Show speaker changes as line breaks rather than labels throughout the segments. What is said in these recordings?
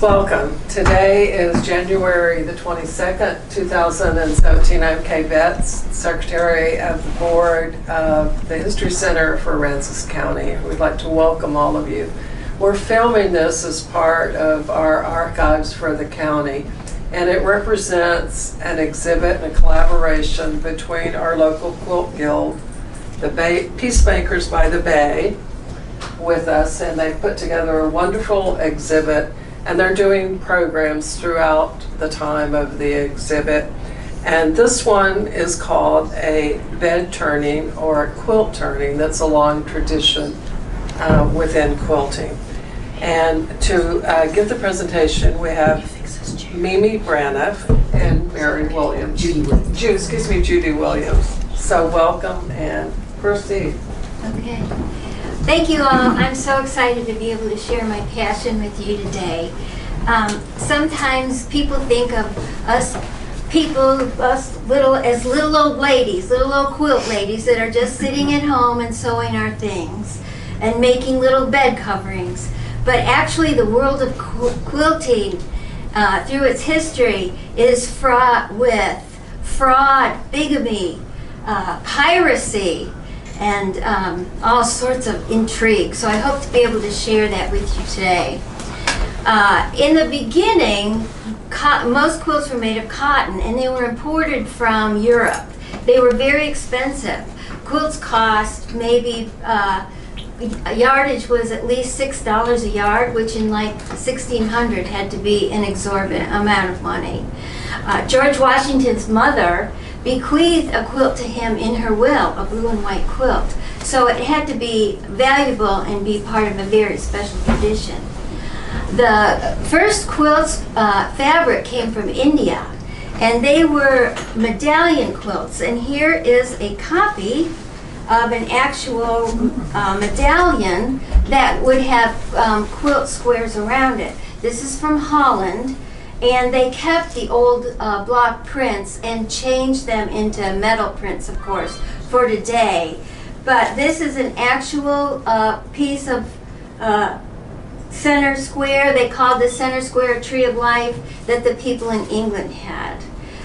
Welcome. Today is January the 22nd, 2017. I'm Kay Betts, Secretary of the Board of the History Center for Aransas County. We'd like to welcome all of you. We're filming this as part of our archives for the county, and it represents an exhibit and a collaboration between our local quilt guild, the Peacemakers by the Bay, with us, and they've put together a wonderful exhibit, and they're doing programs throughout the time of the exhibit. And this one is called a bed turning or a quilt turning. That's a long tradition within quilting. And to give the presentation, we have Mimi Braniff and Mary Williams. Judy Williams. So welcome and proceed.
Okay. Thank you all. I'm so excited to be able to share my passion with you today. Sometimes people think of us little old ladies, little old quilt ladies that are just sitting at home and sewing our things and making little bed coverings. But actually the world of quilting through its history is fraught with fraud, bigamy, piracy, and all sorts of intrigue. So I hope to be able to share that with you today. In the beginning, most quilts were made of cotton, and they were imported from Europe. They were very expensive. Quilts cost maybe, yardage was at least $6 a yard, which in like 1600 had to be an exorbitant amount of money. George Washington's mother bequeathed a quilt to him in her will, a blue and white quilt. So it had to be valuable and be part of a very special tradition. The first quilts fabric came from India, and they were medallion quilts. And here is a copy of an actual medallion that would have quilt squares around it. This is from Holland. And they kept the old block prints and changed them into metal prints, of course, for today. But this is an actual piece of center square. They called the center square a tree of life that the people in England had.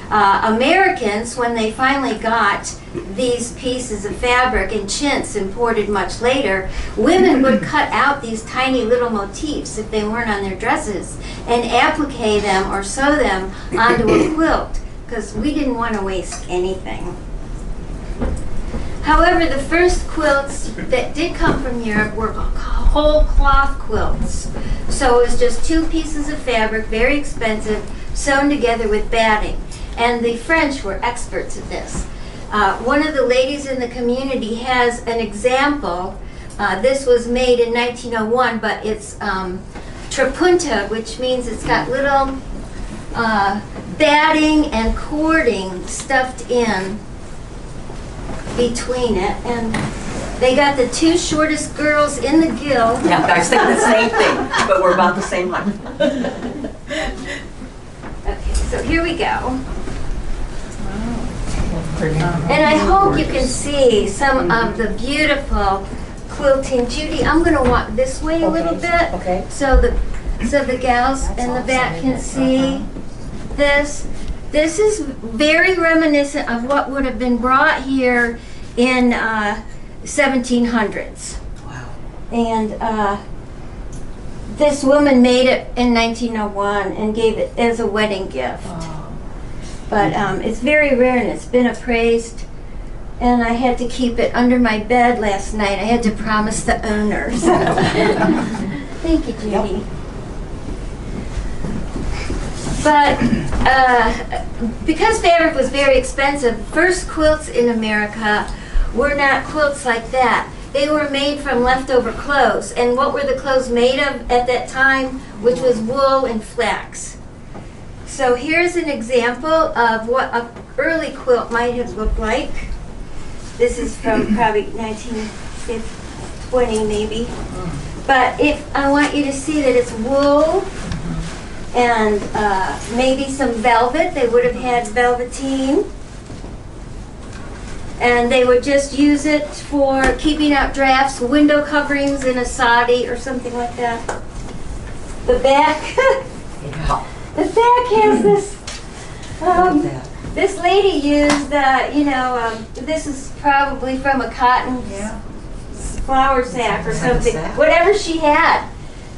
Americans, when they finally got these pieces of fabric and chintz imported much later, women would cut out these tiny little motifs if they weren't on their dresses and applique them or sew them onto a quilt, because we didn't want to waste anything. However, the first quilts that did come from Europe were whole cloth quilts. So it was just two pieces of fabric, very expensive, sewn together with batting. And the French were experts at this. One of the ladies in the community has an example. This was made in 1901, but it's trapunta, which means it's got little batting and cording stuffed in between it. And they got the two shortest girls in the guild.
Yeah, I was thinking the same thing, but we're about the same height.
Okay, so here we go. And I hope you can see some of the beautiful quilting. Judy, I'm going to walk this way a little bit, so the gals in the back can see this. This is very reminiscent of what would have been brought here in 1700s.
Wow.
And this woman made it in 1901 and gave it as a wedding gift. Oh. But it's very rare and it's been appraised, and I had to keep it under my bed last night. I had to promise the owner. So. Thank you, Judy. Yep. But because fabric was very expensive, first quilts in America were not quilts like that. They were made from leftover clothes. And what were the clothes made of at that time? Which was wool and flax. So here's an example of what an early quilt might have looked like. This is from probably 1920 maybe. But if I want you to see that it's wool and maybe some velvet. They would have had velveteen. And they would just use it for keeping out drafts, window coverings in a soddy or something like that. The back The back has this. This lady used, this is probably from a cotton flour sack or something, whatever she had.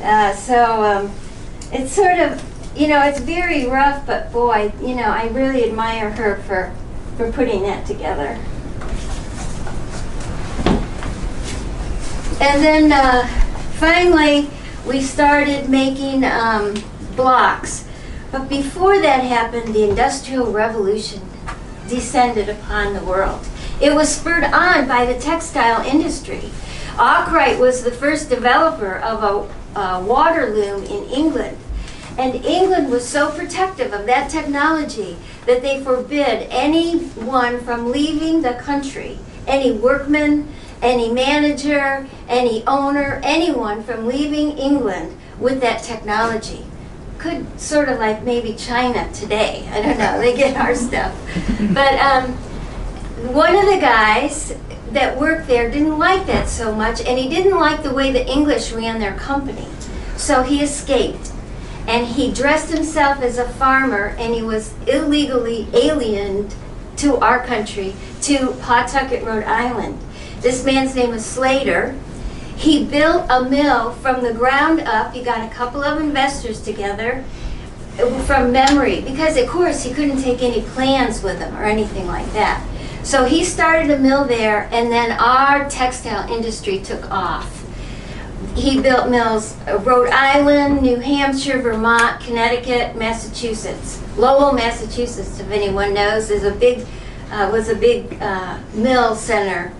It's sort of, it's very rough, but boy, I really admire her for putting that together. And then finally, we started making blocks. But before that happened, the Industrial Revolution descended upon the world. It was spurred on by the textile industry. Arkwright was the first developer of a water loom in England. And England was so protective of that technology that they forbid anyone from leaving the country, any workman, any manager, any owner, anyone from leaving England with that technology. Could sort of like maybe China today. I don't know, they get our stuff. But one of the guys that worked there didn't like that so much, and he didn't like the way the English ran their company. So he escaped, and he dressed himself as a farmer, and he was illegally alienated to our country, to Pawtucket, Rhode Island. This man's name was Slater. He built a mill from the ground up. He got a couple of investors together from memory, because of course he couldn't take any plans with him or anything like that. So he started a mill there, and then our textile industry took off. He built mills Rhode Island, New Hampshire, Vermont, Connecticut, Massachusetts. Lowell, Massachusetts, if anyone knows, was a big mill center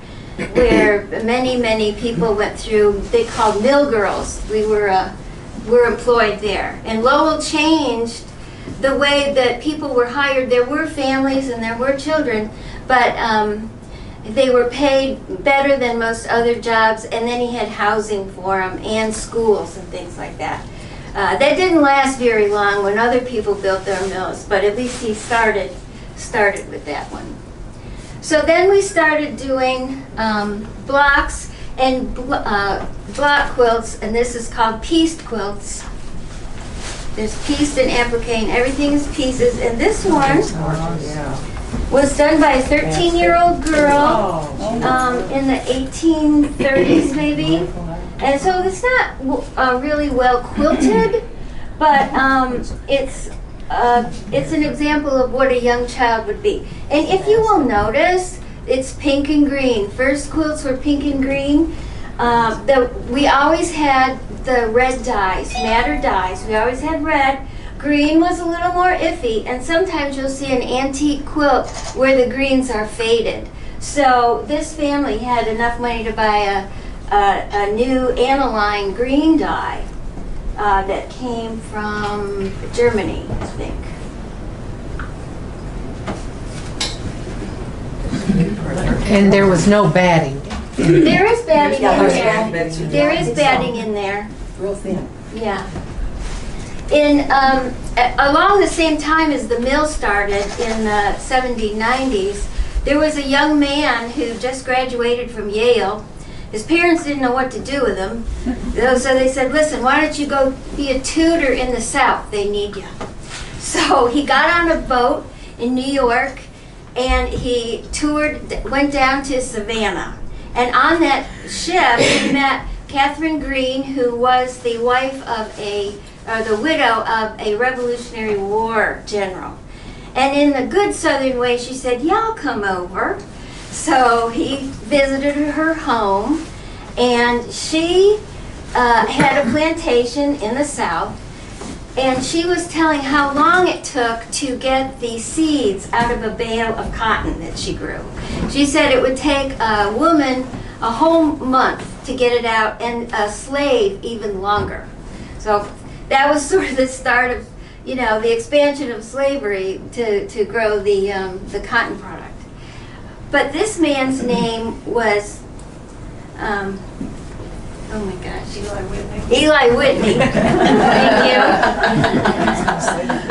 where many people went through. They called mill girls. We were employed there. And Lowell changed the way that people were hired. There were families and there were children, but they were paid better than most other jobs, and then he had housing for them and schools and things like that. That didn't last very long when other people built their mills, but at least he started with that one. So then we started doing blocks and block quilts, and this is called pieced quilts. There's pieced and applique, and everything is pieces. And this one was done by a 13-year-old girl in the 1830s, maybe. And so it's not really well quilted, but it's an example of what a young child would be. And if you will notice, it's pink and green. First quilts were pink and green. We always had the red dyes, madder dyes. We always had red. Green was a little more iffy, and sometimes you'll see an antique quilt where the greens are faded. So this family had enough money to buy a new aniline green dye that came from Germany, I think.
And there was no batting.
There is batting in there. There is batting in there.
Real thin.
Yeah. Along the same time as the mill started in the 70s, 90s, there was a young man who just graduated from Yale. His parents didn't know what to do with him, so they said, listen, why don't you go be a tutor in the South? They need you. So he got on a boat in New York, and he went down to Savannah. And on that ship, he met Catherine Green, who was the wife of the widow of a Revolutionary War general. And in the good Southern way, she said, yeah, I'll come over. So he visited her home, and she had a plantation in the South, and she was telling how long it took to get the seeds out of a bale of cotton that she grew. She said it would take a woman a whole month to get it out, and a slave even longer. So that was sort of the start of, the expansion of slavery to grow the cotton product. But this man's name was, oh my gosh, Eli Whitney. Eli Whitney. Thank you.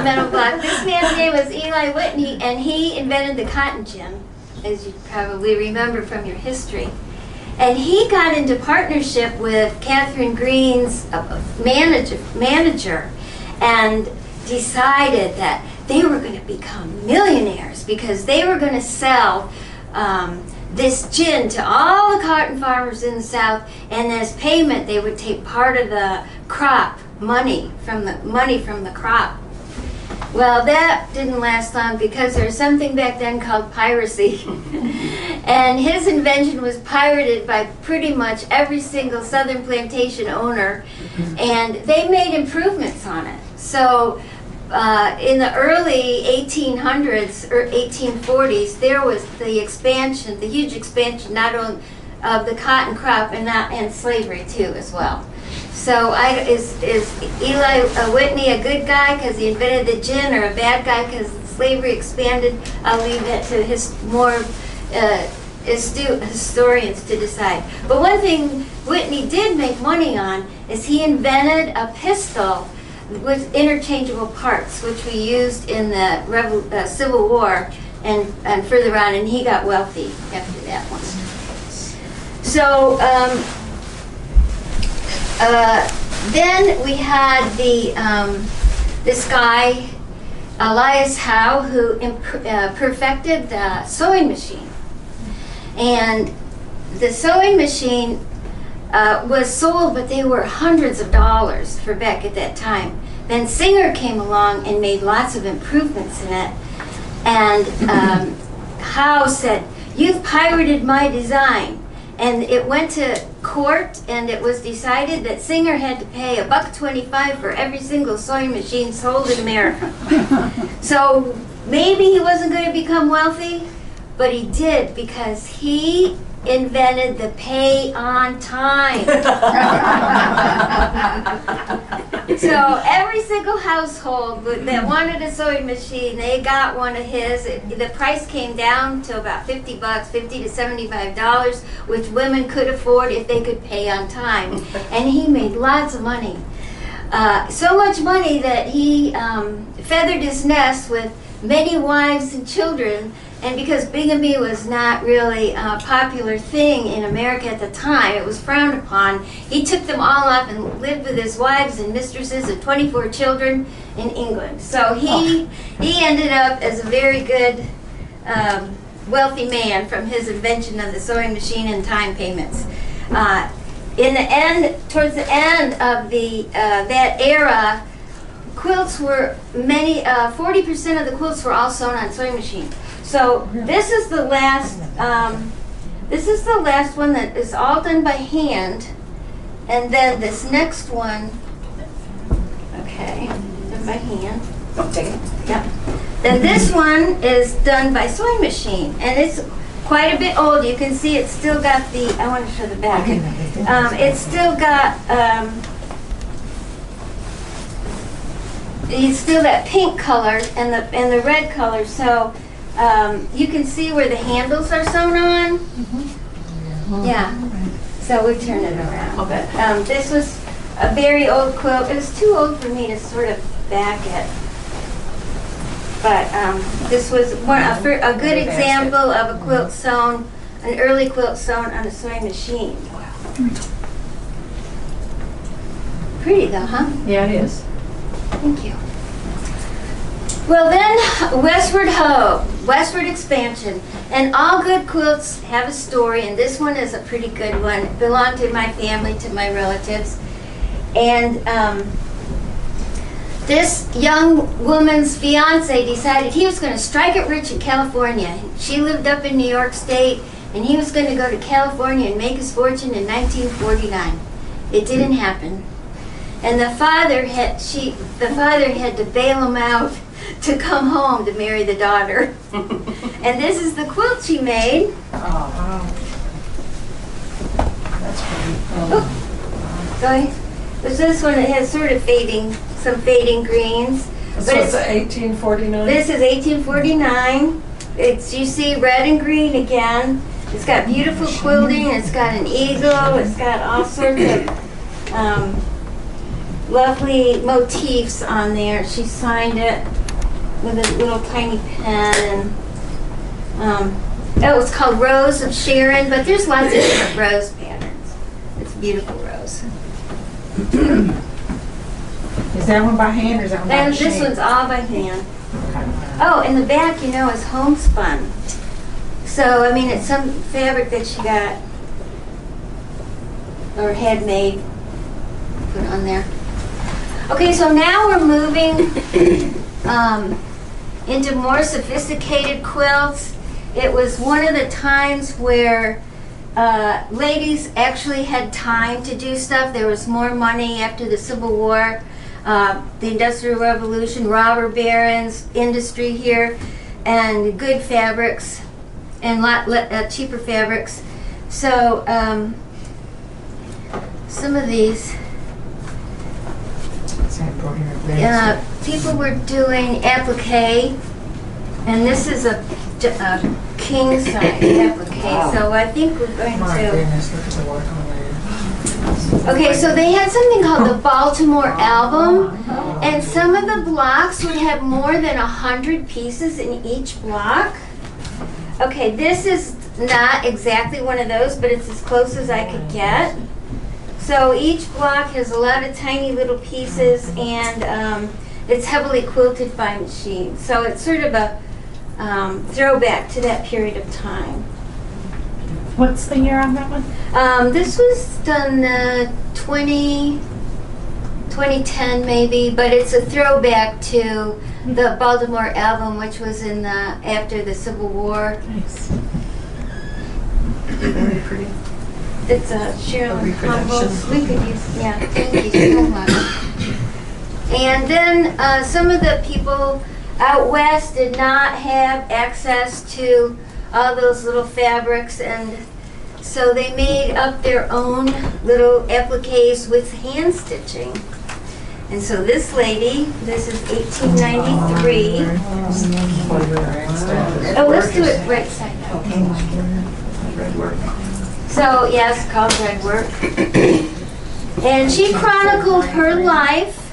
Metal block. This man's name was Eli Whitney, and he invented the cotton gin, as you probably remember from your history. And he got into partnership with Catherine Green's manager, and decided that they were going to become millionaires because they were going to sell this gin to all the cotton farmers in the South, and as payment they would take part of the crop money from the crop. Well, that didn't last long because there was something back then called piracy. And his invention was pirated by pretty much every single southern plantation owner, and they made improvements on it. So in the early 1800s or 1840s, there was the expansion, the huge expansion, not only of the cotton crop and slavery too as well. So is Eli Whitney a good guy because he invented the gin, or a bad guy because slavery expanded? I'll leave that to his more astute historians to decide. But one thing Whitney did make money on is he invented a pistol with interchangeable parts, which we used in the Civil War and further on, and he got wealthy after that one. So then we had this guy, Elias Howe, who perfected the sewing machine. And the sewing machine was sold, but they were hundreds of dollars for Beck at that time. Then Singer came along and made lots of improvements in it. And Howe said, "You've pirated my design." And it went to court, and it was decided that Singer had to pay $1.25 for every single sewing machine sold in America. So maybe he wasn't going to become wealthy, but he did because he invented the pay on time. So every single household that wanted a sewing machine, they got one of his. The price came down to about $50, $50 to $75, which women could afford if they could pay on time. And he made lots of money. So much money that he feathered his nest with many wives and children. And because bigamy was not really a popular thing in America at the time, it was frowned upon, he took them all up and lived with his wives and mistresses and 24 children in England. So he ended up as a very good, wealthy man from his invention of the sewing machine and time payments. In the end, towards the end of that era, quilts were 40% of the quilts were all sewn on sewing machines. So this is the last. This is the last one that is all done by hand, and then this next one. Okay, done by hand.
Don't take it.
Yep. Then this one is done by sewing machine, and it's quite a bit old. You can see it's still got the. I want to show the back. It's still got. It's still that pink color and the red color. So. You can see where the handles are sewn on. Yeah. So we turn it around.
Okay.
This was a very old quilt. It was too old for me to sort of back it. But this was a good example of a quilt sewn, an early quilt sewn on a sewing machine. Pretty though, huh?
Yeah, it is.
Thank you. Well then, westward expansion. And all good quilts have a story, and this one is a pretty good one. It belonged to my family, to my relatives. And this young woman's fiance decided he was going to strike it rich in California. She lived up in New York State, and he was going to go to California and make his fortune in 1949. It didn't happen. And the father had to bail him out to come home to marry the daughter. And this is the quilt she made.
Oh, that's pretty.
So this one has sort of some fading greens.
So it's 1849?
This is 1849. You see red and green again. It's got beautiful quilting. It's got an eagle. It's got all sorts of lovely motifs on there. She signed it with a little tiny pen. And it's called Rose of Sharon, but there's lots of different rose patterns. It's a beautiful rose.
Is
that one by hand or is that one by
And
machine?
this one's all by hand.
Okay.
Oh, and the back, you know, is homespun. So, I mean, it's some fabric that she got or had made, put on there. Okay, so now we're moving into more sophisticated quilts. It was one of the times where ladies actually had time to do stuff. There was more money after the Civil War, the Industrial Revolution, robber barons, industry here, and good fabrics and cheaper fabrics. So some of these people were doing applique, and this is a king size applique.
Wow.
So I think we're going
My
to.
goodness, look at the work on there.
Okay, so they had something called the Baltimore album, and some of the blocks would have more than 100 pieces in each block. Okay, this is not exactly one of those, but it's as close as I could get. So each block has a lot of tiny little pieces, and it's heavily quilted by machine. So it's sort of a throwback to that period of time.
What's the year on that one?
This was done 2010 maybe, but it's a throwback to the Baltimore album, which was in the after the Civil War.
Nice.
Very pretty.
It's a Cheryl
A reproduction.
Humboldt. We could use, yeah, thank you so much. And then some of the people out west did not have access to all those little fabrics, and so they made up their own little appliques with hand stitching. And so this lady, this is 1893. Oh, let's do it right side now.
Red work.
So yes, called red work. And she chronicled her life.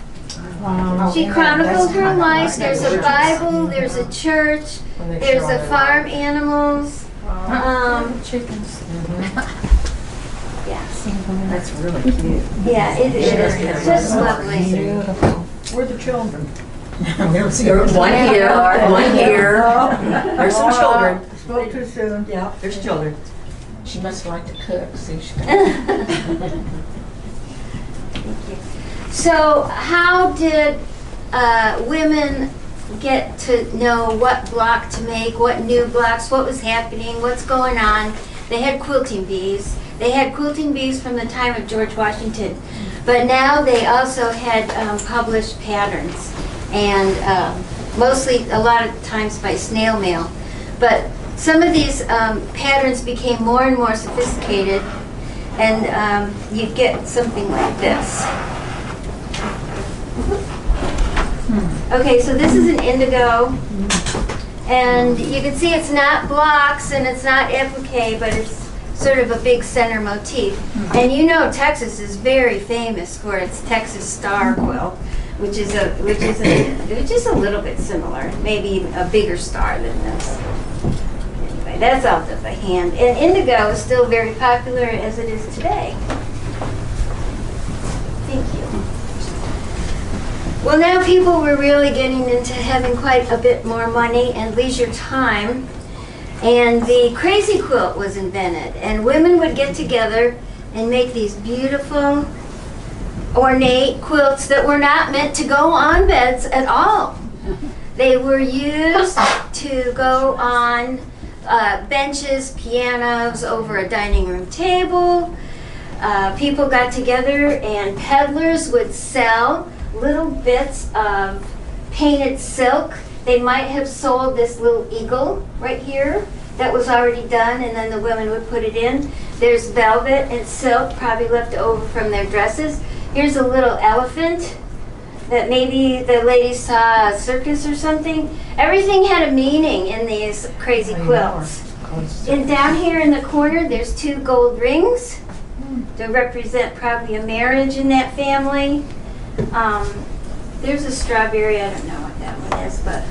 She chronicled her life. There's a Bible, there's a church, there's a farm animals.
Chickens.
Yes.
That's really cute.
Yeah, it is. It's just lovely.
Where are the children?
There's
One here, one here. There's some children.
Spoke too soon.
Yeah, there's children.
She must like to cook, see she
So how did women get to know what block to make, what new blocks, what was happening, what's going on? They had quilting bees. They had quilting bees from the time of George Washington. But now they also had published patterns, and mostly a lot of times by snail mail. But some of these patterns became more and more sophisticated, and you'd get something like this. Okay, so this is an indigo, and you can see it's not blocks and it's not applique, but it's sort of a big center motif. And you know Texas is very famous for its Texas star quilt, which is a little bit similar, maybe a bigger star than this. Anyway, that's all done by hand. And indigo is still very popular as it is today. Thank you. Well, now people were really getting into having quite a bit more money and leisure time, and the crazy quilt was invented, and women would get together and make these beautiful, ornate quilts that were not meant to go on beds at all. They were used to go on benches, pianos, over a dining room table. People got together, and peddlers would sell little bits of painted silk. They might have sold this little eagle right here that was already done, and then the women would put it in. There's velvet and silk, probably left over from their dresses. Here's a little elephant that maybe the ladies saw a circus or something. Everything had a meaning in these crazy quilts. And down here in the corner, there's 2 gold rings to represent probably a marriage in that family. There's a strawberry, I don't know what that one is, but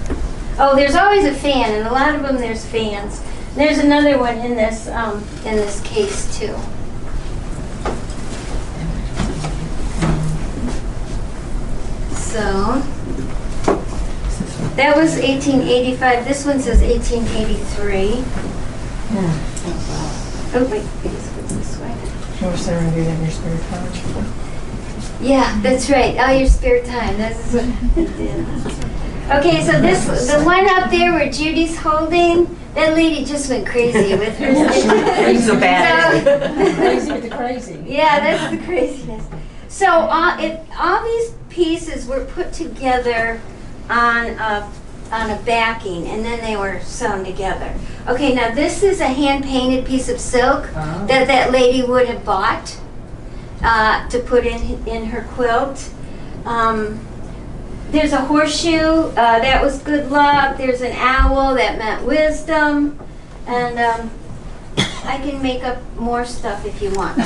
oh, there's always a fan, and a lot of them there's fans. There's another one in this case too. sewn. That was 1885. This one says 1883. Oh wait, I guess it's this way.
You were saying you in your spare time.
Yeah, that's right. All your spare time. That's what. Okay, so the one up there where Judy's holding, that lady just went crazy with her.
She's so bad.
Crazy with the crazy.
Yeah, that's the craziness. So all these pieces were put together on a backing, and then they were sewn together. Okay, now this is a hand-painted piece of silk that lady would have bought to put in her quilt. There's a horseshoe, that was good luck. There's an owl, that meant wisdom. And I can make up more stuff if you want.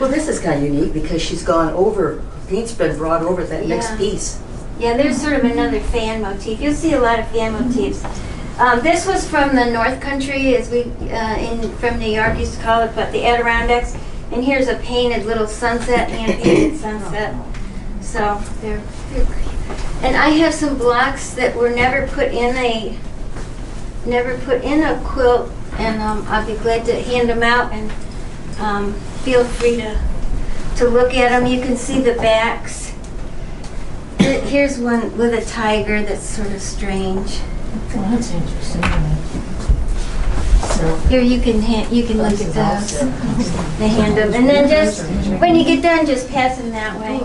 Well, this is kind of unique because she's gone over, paint's been brought over that next
Yeah.
piece.
Yeah, there's sort of another fan motif. You'll see a lot of fan motifs. This was from the North Country, as we from New York used to call it, but the Adirondacks. And here's a painted little sunset, hand-painted sunset. So they're great. And I have some blocks that were never put in a quilt, and I'll be glad to hand them out, and feel free to look at them. You can see the backs. Here's one with a tiger that's sort of strange.
Well, that's interesting. So,
Here you can look at those. They hand them, and then just when you get done, just pass them that way.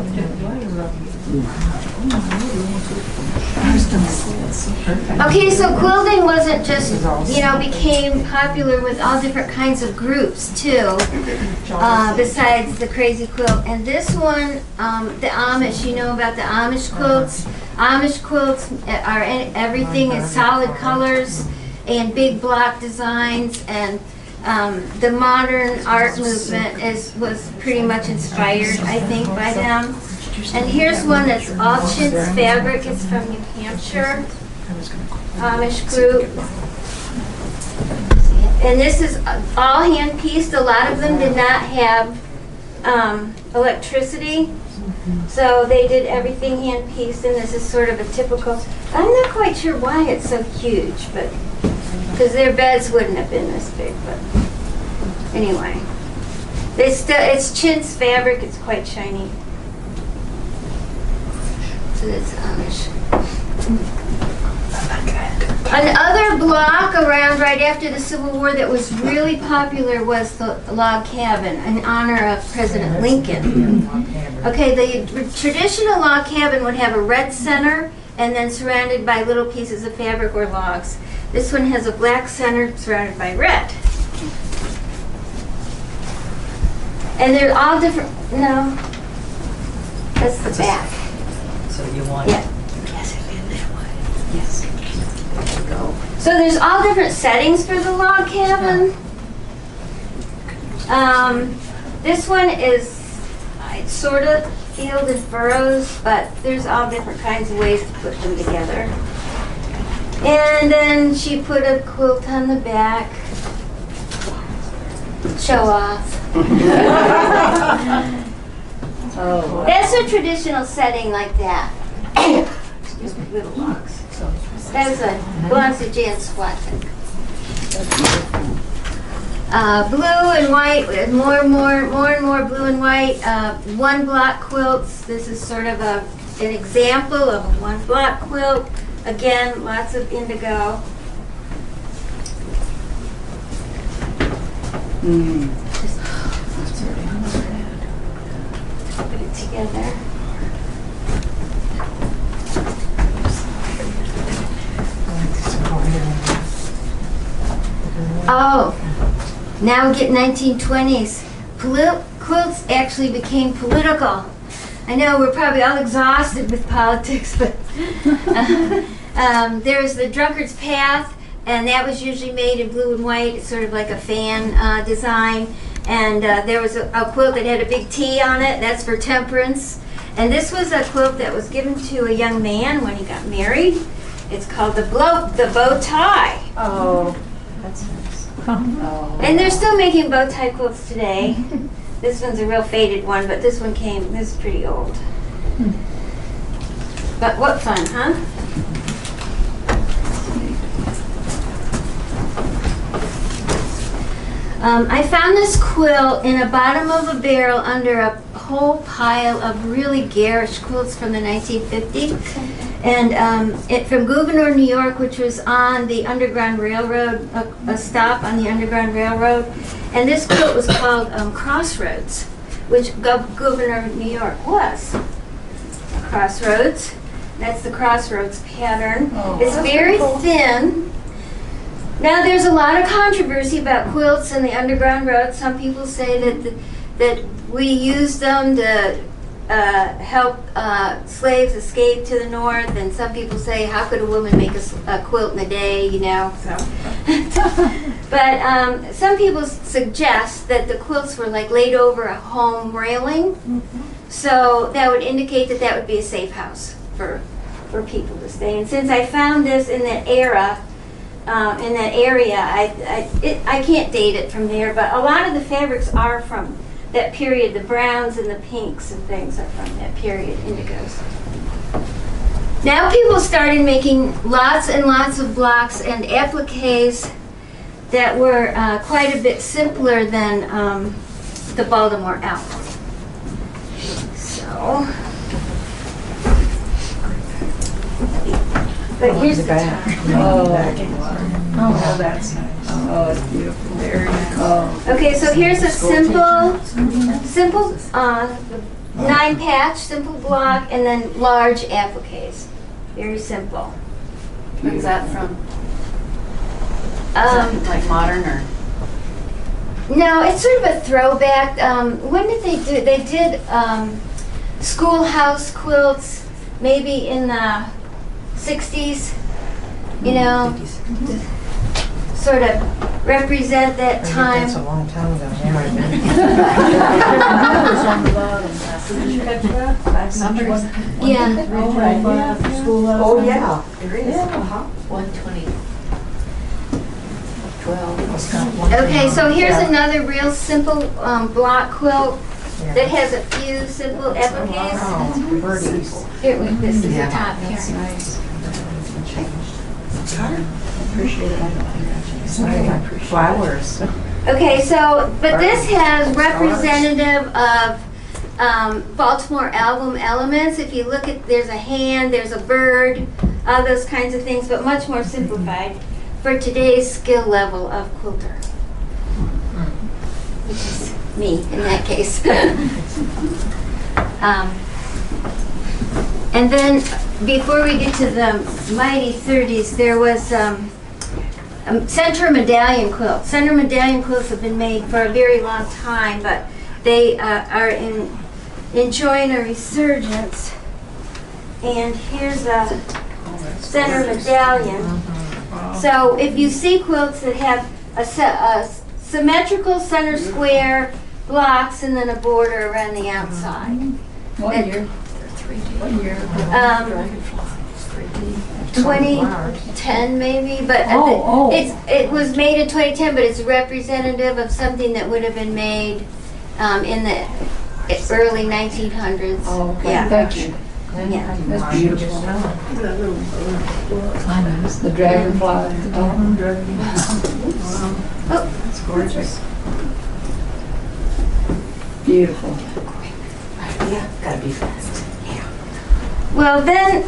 Okay, so quilting wasn't just, became popular with all different kinds of groups too, besides the crazy quilt. And this one, the Amish, you know about the Amish quilts? Amish quilts are everything is solid colors and big block designs, and the modern art movement was pretty much inspired, I think, by them. And here's one that's all chintz fabric. It's from New Hampshire, Amish group. And this is all hand-pieced. A lot of them did not have electricity, so they did everything hand-pieced, and this is sort of a typical, I'm not quite sure why it's so huge, but because their beds wouldn't have been this big, but anyway. It's chintz fabric, it's quite shiny. So that's Amish. Another block around right after the Civil War that was really popular was the log cabin in honor of President Lincoln. Okay, the traditional log cabin would have a red center and then surrounded by little pieces of fabric or logs. This one has a black center surrounded by red. And they're all different, no, that's the back.
So you want
Yeah.
Yes, it in that way. Yes. There you go.
So there's all different settings for the log cabin. This one is it's sort of field and furrows, but there's all different kinds of ways to put them together. And then she put a quilt on the back. Show off.
Oh.
That's a traditional setting like that. Excuse me, little logs. That belongs to Jan Swatek. Blue and white, more and more blue and white. One block quilts. This is sort of an example of a one block quilt. Again, lots of indigo. Just put it together. Oh, now we get 1920s. Quilts actually became political. I know we're probably all exhausted with politics, but there's the drunkard's path, and that was usually made in blue and white. It's sort of like a fan design. And there was a quilt that had a big T on it. That's for temperance. And this was a quilt that was given to a young man when he got married. It's called the bow tie.
oh, that's nice.
Oh.
And they're still making bow tie quilts today. This one's a real faded one, but this is pretty old. But what fun, huh? I found this quilt in the bottom of a barrel under a whole pile of really garish quilts from the 1950s. And it from Gouverneur, New York, which was on the Underground Railroad, a stop on the Underground Railroad. And this quilt was called Crossroads, which Gouverneur, New York was. Crossroads. That's the Crossroads pattern. It's very thin. Now there's a lot of controversy about quilts and the Underground Road. Some people say that we used them to help slaves escape to the north, and some people say, how could a woman make a quilt in a day, you know? So. But some people suggest that the quilts were like laid over a home railing, so that would indicate that that would be a safe house for people to stay. And since I found this in that era, in that area, I can't date it from there, but a lot of the fabrics are from that period. The browns and the pinks and things are from that period, indigos. Now people started making lots and lots of blocks and appliques that were quite a bit simpler than the Baltimore elm. So, but here's the top.
Oh, that's nice. Oh, it's beautiful. Very nice.
Okay, so here's a simple 9-patch, simple block, and then large appliques. Very simple.
When's that from? Like modern or?
No, it's sort of a throwback. When did they do? They did schoolhouse quilts, maybe in the 60s. You know, to sort of represent that time.
That's a long time ago.
Yeah.
Oh, yeah. There is.
120. 12.
Okay, so here's another real simple block quilt that has a few simple appliques. Here, wait, this is the top here.
Flowers.
Okay, so, but this has representative of Baltimore album elements. If you look at, there's a hand, there's a bird, all those kinds of things, but much more simplified for today's skill level of quilter. Which is me, in that case. And then, before we get to the mighty 30s, there was center medallion quilts. Center medallion quilts have been made for a very long time, but they are enjoying a resurgence. And here's a center medallion. So if you see quilts that have a symmetrical center square blocks and then a border around the outside.
What year?
2010 maybe, but it was made in 2010, but it's representative of something that would have been made in the early 1900s.
Oh, okay.
Yeah.
Thank you.
Yeah.
That's beautiful. The dragonfly.
Oh,
It's gorgeous. Beautiful.
Yeah, gotta be fast.
well, then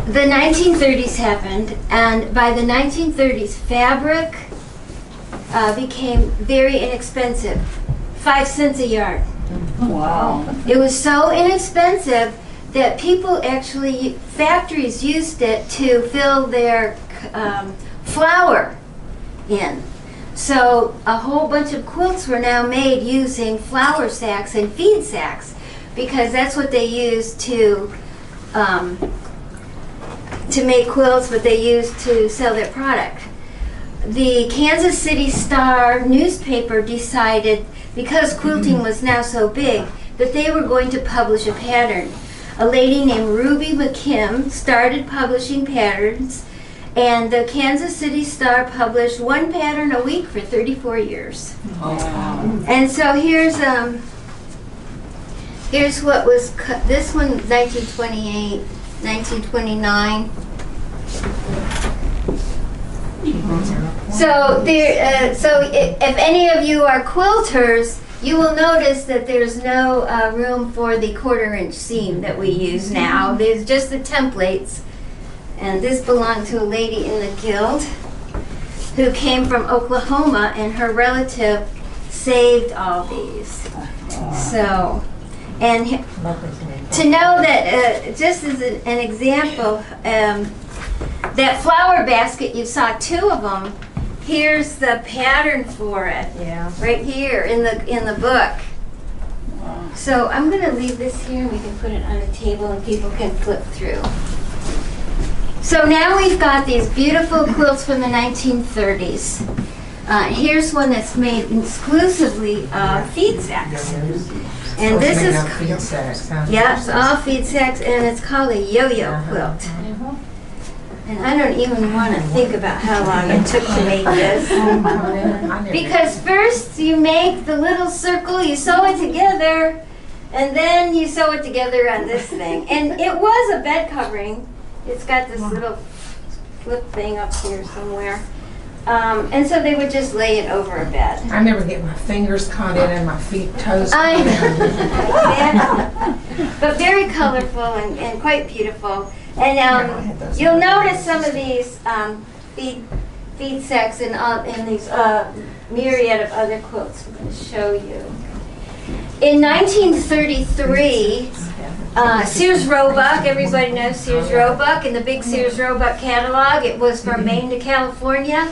the 1930s happened, and by the 1930s, fabric became very inexpensive. 5 cents a yard.
Wow.
It was so inexpensive that people actually, factories used it to fill their flour in. So a whole bunch of quilts were now made using flour sacks and feed sacks, because that's what they used to make quilts, but they used to sell their product. The Kansas City Star newspaper decided, because quilting was now so big, that they were going to publish a pattern. A lady named Ruby McKim started publishing patterns, and the Kansas City Star published one pattern a week for 34 years.
Oh, wow.
And so here's Here's what was cut. This one, 1928, 1929. So if any of you are quilters, you will notice that there's no room for the 1/4" seam that we use now. There's just the templates. And this belonged to a lady in the guild who came from Oklahoma, and her relative saved all these. So, and to know that, just as an example, that flower basket, you saw 2 of them. Here's the pattern for it.
Yeah.
Right here in the book. So I'm going to leave this here, and we can put it on the table, and people can flip through. So now we've got these beautiful quilts from the 1930s. Here's one that's made exclusively of feed sacks. And this is,
Feed sacks, huh?
yep, it's all feed sacks, and it's called a yo-yo quilt. And I don't even want to think about how long it took to make this. Because first you make the little circle, you sew it together, and then you sew it together on this thing. And it was a bed covering. It's got this little flip thing up here somewhere. And so they would just lay it over a bed.
I never get my fingers caught in and my toes
I
caught in.
know. But very colorful and quite beautiful. And you'll notice some of these feed sacks in these myriad of other quilts. I'm going to show you. In 1933, Sears Roebuck, everybody knows Sears Roebuck, in the big Sears Roebuck catalog, it was from Maine to California.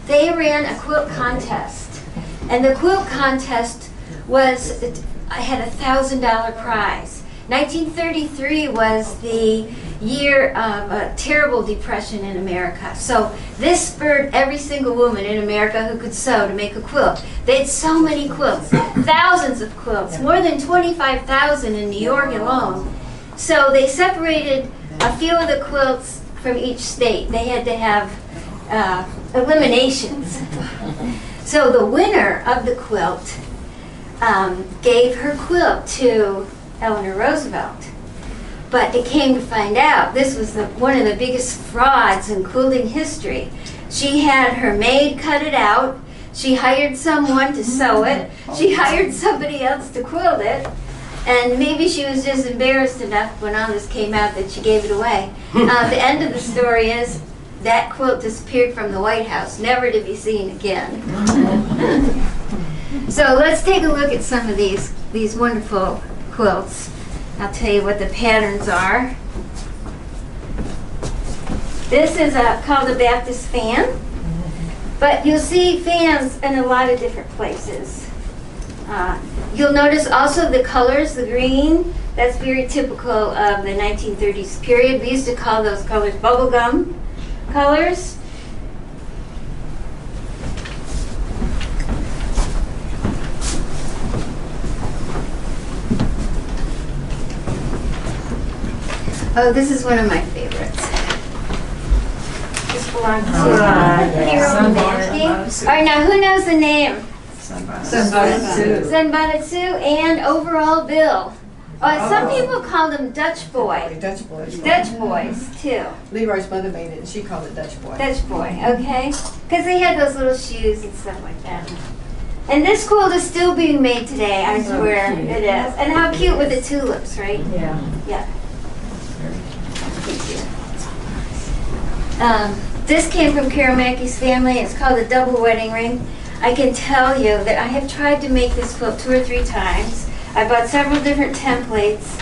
They ran a quilt contest, and the quilt contest had a $1,000 prize. 1933 was the year of a terrible depression in America. So this spurred every single woman in America who could sew to make a quilt. They had so many quilts, thousands of quilts, more than 25,000 in New York alone. So they separated a few of the quilts from each state. They had to have eliminations. So the winner of the quilt gave her quilt to Eleanor Roosevelt. But it came to find out this was one of the biggest frauds in quilting history. She had her maid cut it out. She hired someone to sew it. She hired somebody else to quilt it. And maybe she was just embarrassed enough when all this came out that she gave it away. The end of the story is that quilt disappeared from the White House, never to be seen again. So let's take a look at some of these wonderful quilts. I'll tell you what the patterns are. This is called a Baptist fan, but you'll see fans in a lot of different places. You'll notice also the colors, the green, that's very typical of the 1930s period. We used to call those colors bubblegum colors. Oh, this is one of my favorites. This belongs to Hero Mansky. All right, now who knows the name? Sunbonnet Sue and Overall Bill. Some people call them Dutch Boy.
Dutch boys.
Dutch boys, too.
Leroy's mother made it, and she called it Dutch boy.
Dutch Boy, okay? Because they had those little shoes and stuff like that. And this quilt is still being made today, I swear it is. And how cute with the tulips, right?
Yeah.
Yeah. This came from Carol Mackey's family. It's called a double wedding ring. I can tell you that I have tried to make this quilt 2 or 3 times. I bought several different templates.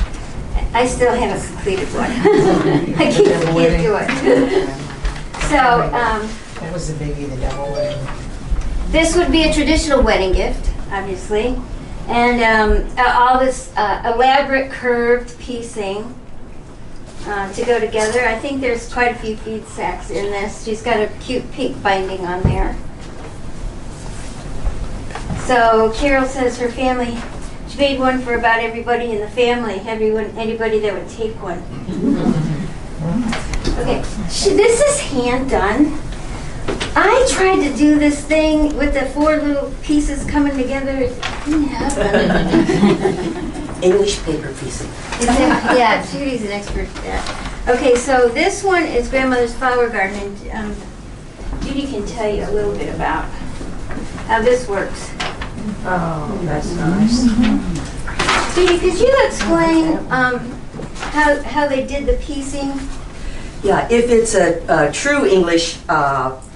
I still haven't completed one. I can't do it. So,
What was the biggie, the double wedding?
this would be a traditional wedding gift, obviously. And all this elaborate curved piecing to go together. I think there's quite a few feed sacks in this. She's got a cute pink binding on there. So Carol says her family, she made one for about everybody in the family, anybody that would take one. Okay, this is hand done. I tried to do this thing with the 4 little pieces coming together. It didn't happen.
English paper piecing.
Yeah, Judy's an expert at that. Okay, so this one is Grandmother's Flower Garden, and Judy can tell you a little bit about how this works.
Oh, that's nice.
Judy, could you explain how they did the piecing?
Yeah, if it's a true English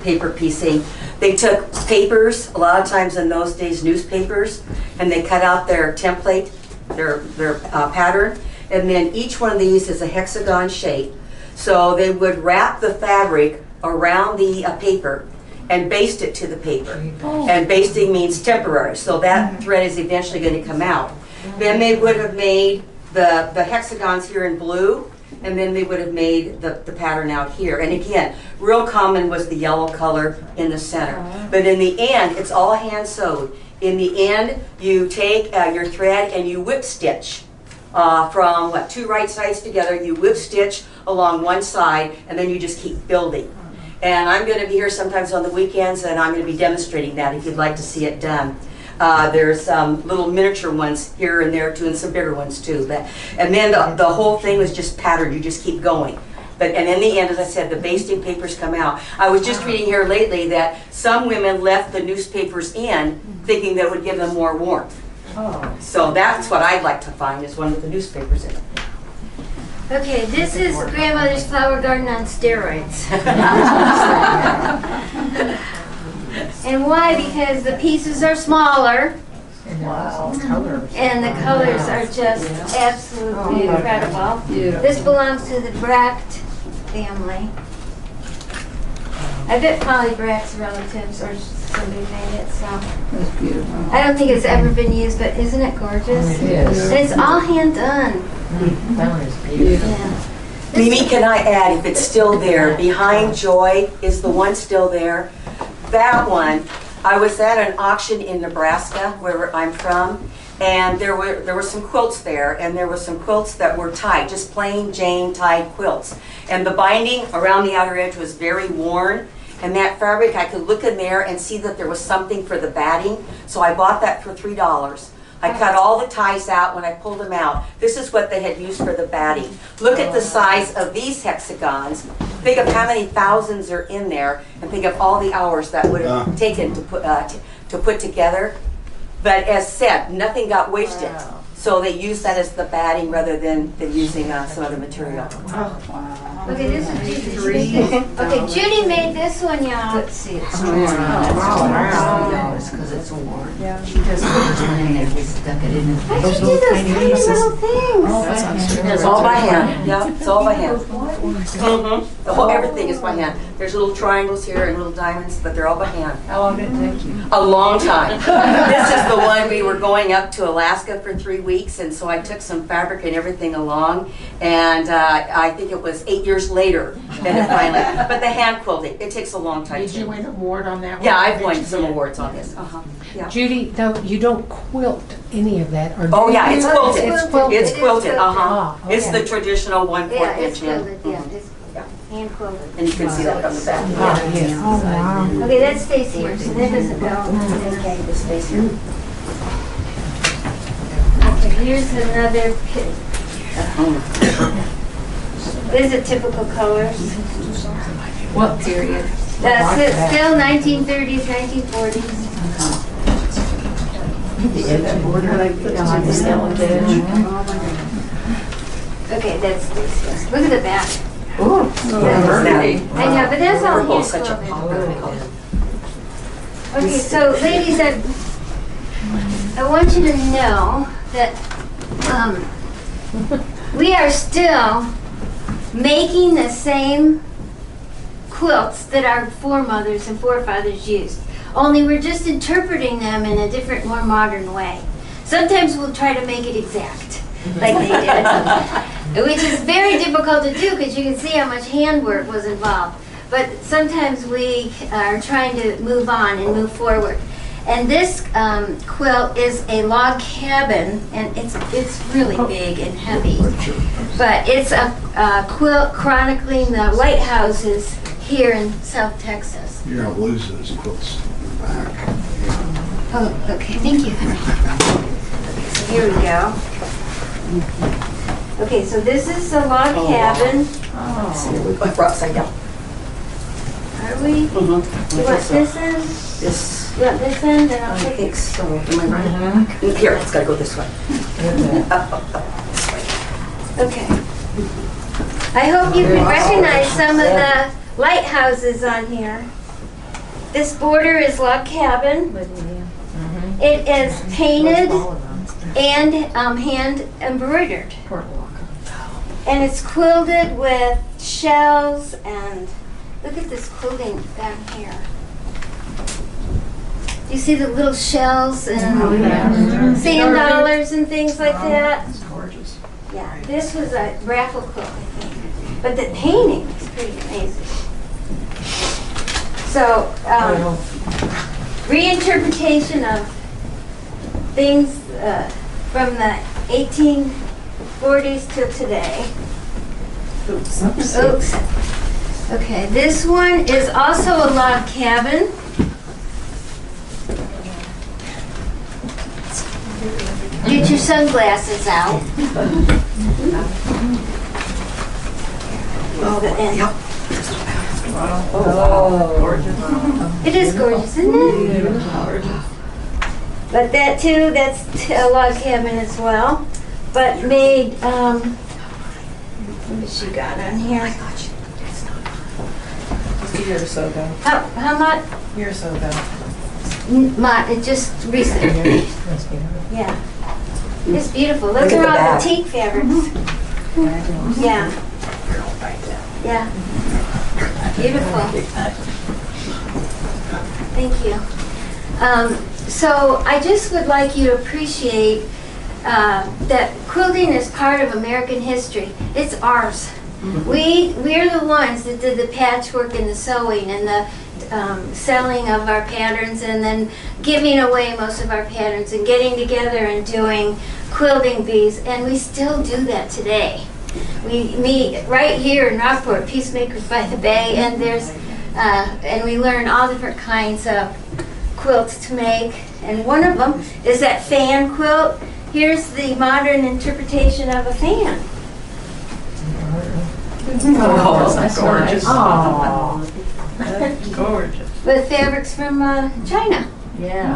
paper piecing, they took papers, a lot of times in those days newspapers, and they cut out their template, their pattern, and then each one of these is a hexagon shape. So they would wrap the fabric around the paper and baste it to the paper. And basting means temporary, so that thread is eventually going to come out. Then they would have made the hexagons here in blue, and then they would have made the pattern out here. And again, real common was the yellow color in the center. But in the end, it's all hand sewed. In the end, you take your thread and you whip stitch from two right sides together. You whip stitch along one side, and then you just keep building. And I'm going to be here sometimes on the weekends, and I'm going to be demonstrating that if you'd like to see it done. There's some little miniature ones here and there too, and some bigger ones too. And then the whole thing was just patterned. You just keep going. And in the end, as I said, the basting papers come out. I was just reading here lately that some women left the newspapers in, thinking that it would give them more warmth. So that's what I'd like to find, is one with the newspapers in it.
Okay, this is Grandmother's Flower Garden on steroids. And why? Because the pieces are smaller, and the colors are just absolutely incredible. This belongs to the Bract family. I bet Polly Bract's relatives or somebody made it, so.
That's beautiful.
I don't think it's ever been used, but isn't it gorgeous?
It is.
And it's all hand done.
That one is beautiful.
Yeah.
Mimi, can I add, if it's still there, behind Joy, is the one still there? That one, I was at an auction in Nebraska, where I'm from, and there were some quilts there, and there were some quilts that were tied, just plain Jane tied quilts. And the binding around the outer edge was very worn, and that fabric, I could look in there and see that there was something for the batting, so I bought that for $3. I cut all the ties out when I pulled them out. This is what they had used for the batting. Look at the size of these hexagons. Think of how many thousands are in there, and think of all the hours that would have taken to put together. But as said, nothing got wasted. So they used that as the batting rather than using some other material.
Okay, this is Judy. Okay, Judy made this one, y'all.
Let's see, it's worn. It's because it's worn. Yeah. She does put in there, we stuck it in.
Why'd you do those tiny little things?
It's all by hand. Yeah, it's all by hand. The whole everything is by hand. There's little triangles here and little diamonds, but they're all by hand.
How long did it take you?
A long time. This is the one we were going up to Alaska for 3 weeks, and so I took some fabric and everything along, and I think it was 8 years later that it finally. But the hand quilting, it takes a long time.
Did you win an award on that one?
Yeah, I've won some awards on this. Yeah.
Judy, though, you don't quilt any of that, or do
Oh
you?
yeah, it's quilted.
It's quilted.
It's quilted.
Ah, okay.
It's the traditional 1/4
Yeah, it's
inch in.
quilted, yeah, it's hand quilted.
And you can see that from the back.
Ah, yes.
Oh, wow.
Okay, that stays here, so that doesn't go.
Okay, this stays here.
Okay, here's another These are typical colors.
What period?
That's it, still 1930s, 1940s.
The edge border, like the skeleton edge.
Okay, that's this. Look at the back.
Oh,
pretty.
I know, but that's all hand
Such a
quilted.
popular color.
Okay, so ladies, I want you to know that we are still making the same quilts that our foremothers and forefathers used. Only we're just interpreting them in a different, more modern way. Sometimes we'll try to make it exact, like they did, which is very difficult to do because you can see how much handwork was involved. But sometimes we are trying to move on and move forward. And this quilt is a log cabin, and it's really big and heavy. But it's a quilt chronicling the lighthouses here in South Texas.
You're gonna lose those quilts in the back.
Oh, okay, thank you. Okay, so here we go. Okay, so this is the log cabin.
I brought upside down.
Are we? You want this end?
This,
You want this end? Then I'll
I
take
think
it.
so. Am I right? Here, it's gotta go this way.
Okay. I hope you can recognize some of the lighthouses on here. This border is log cabin. It is painted and hand embroidered. And it's quilted with shells and look at this quilting down here. You see the little shells and sand dollars and things like that?
It's gorgeous.
Yeah, this was a raffle quilt, I think. But the painting is pretty amazing. So, reinterpretation of things from the 1840s till today. Oops. Okay, this one is also a log cabin. Get your sunglasses out. It is gorgeous, isn't it? But that too, that's a log cabin as well. But made, what has she got on here?
A year or so ago.
How much?
A year or so ago.
It just recently. Yeah. It's beautiful. Those
Look at
are
the
all
back.
batik fabrics. Yeah. Yeah. Beautiful. Thank you. So I just would like you to appreciate that quilting is part of American history. It's ours. We're the ones that did the patchwork and the sewing and the selling of our patterns and then giving away most of our patterns and getting together and doing quilting bees, and we still do that today. We meet right here in Rockport, Peacemakers by the Bay, and there's and we learn all different kinds of quilts to make, and one of them is that fan quilt. Here's the modern interpretation of a fan.
Oh, that's gorgeous.
Oh,
That's gorgeous.
With fabrics from China.
yeah.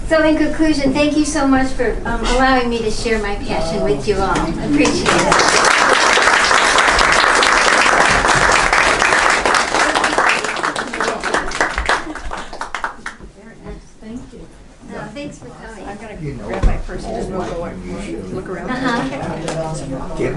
So in conclusion, thank you so much for allowing me to share my passion with you all. I appreciate it.
Thank you.
No, thanks for coming.
I'm going to grab my purse and just look around.
Uh-huh.
Get